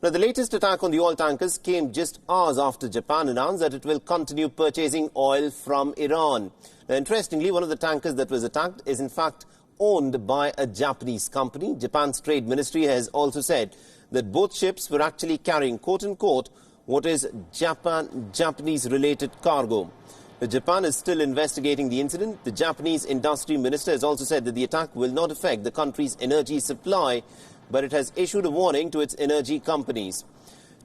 Now, the latest attack on the oil tankers came just hours after Japan announced that it will continue purchasing oil from Iran. Now, interestingly, one of the tankers that was attacked is in fact owned by a Japanese company. Japan's trade ministry has also said that both ships were actually carrying, quote-unquote, what is Japanese-related cargo. Japan is still investigating the incident. The Japanese industry minister has also said that the attack will not affect the country's energy supply, but it has issued a warning to its energy companies.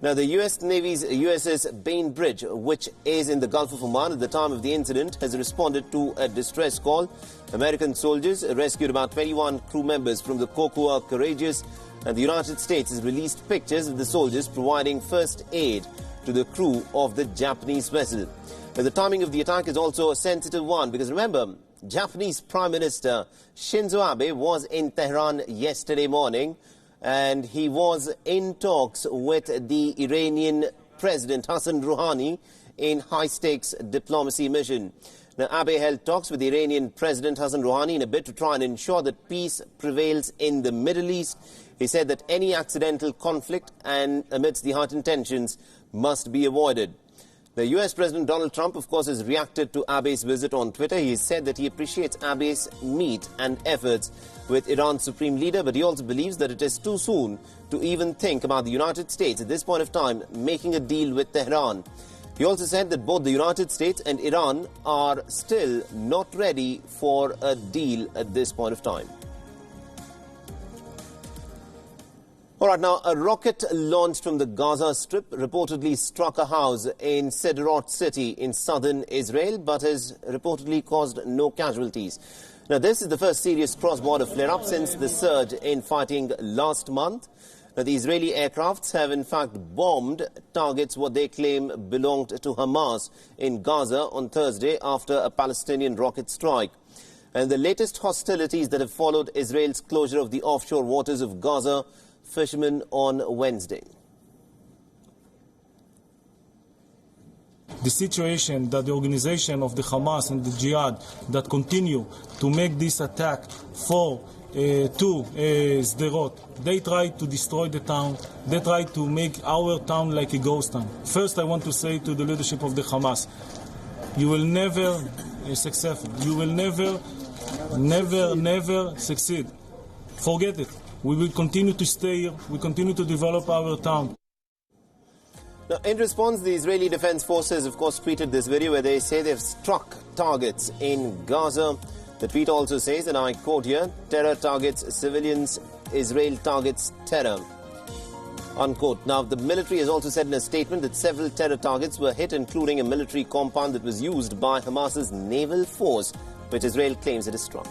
Now, the U.S. Navy's USS Bainbridge, which is in the Gulf of Oman at the time of the incident, has responded to a distress call. American soldiers rescued about 21 crew members from the Kokua Courageous, and the United States has released pictures of the soldiers providing first aid to the crew of the Japanese vessel. Now, the timing of the attack is also a sensitive one because, remember, Japanese Prime Minister Shinzo Abe was in Tehran yesterday morning, and he was in talks with the Iranian President Hassan Rouhani in high-stakes diplomacy mission. Now, Abe held talks with the Iranian President Hassan Rouhani in a bid to try and ensure that peace prevails in the Middle East. He said that any accidental conflict and amidst the heightened tensions must be avoided. The U.S. President Donald Trump, of course, has reacted to Abe's visit on Twitter. He said that he appreciates Abe's meet and efforts with Iran's supreme leader, but he also believes that it is too soon to even think about the United States at this point of time making a deal with Tehran. He also said that both the United States and Iran are still not ready for a deal at this point of time. All right, now, a rocket launched from the Gaza Strip reportedly struck a house in Sderot city in southern Israel, but has reportedly caused no casualties. Now, this is the first serious cross-border flare-up since the surge in fighting last month. Now, the Israeli aircrafts have in fact bombed targets what they claim belonged to Hamas in Gaza on Thursday after a Palestinian rocket strike. And the latest hostilities that have followed Israel's closure of the offshore waters of Gaza fishermen on Wednesday. The situation that the organization of the Hamas and the Jihad that continue to make this attack to Sderot, they try to destroy the town. They try to make our town like a ghost town. First, I want to say to the leadership of the Hamas, you will never successful. You will never succeed. Forget it. We will continue to stay here. We continue to develop our town. Now, in response, the Israeli Defense Forces, of course, tweeted this video where they say they've struck targets in Gaza. The tweet also says, and I quote here, terror targets civilians, Israel targets terror, unquote. Now, the military has also said in a statement that several terror targets were hit, including a military compound that was used by Hamas's naval force, which Israel claims it has struck.